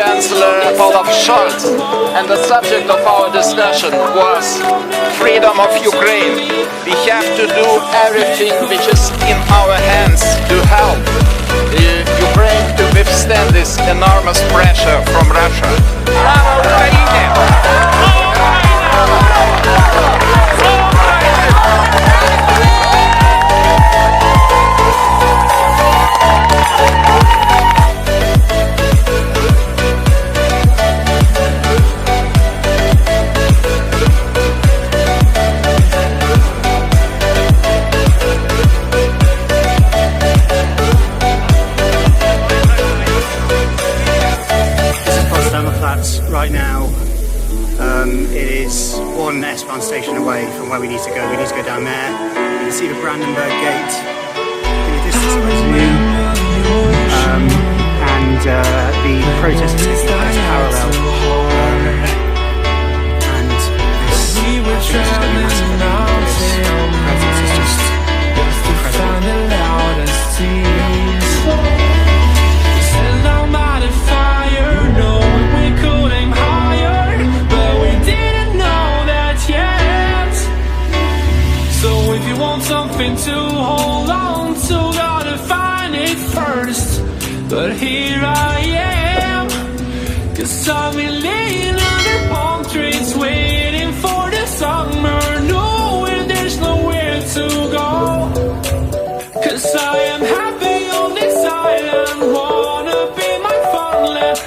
Chancellor Olaf Scholz, and the subject of our discussion was freedom of Ukraine. We have to do everything which is in our hands to help Ukraine to withstand this enormous pressure from Russia. Slava Ukraini! Right now, it is one S-Bahn station away from where we need to go. We need to go down there. You can see the Brandenburg Gate in the distance behind you, and the protest is taking place parallel. And this is going to be massive. The presence is just incredible. Something to hold on to, gotta find it first. But here I am, 'cause I've been laying under palm trees, waiting for the summer, knowing there's nowhere to go. 'Cause I am happy on this island, wanna be my fun land.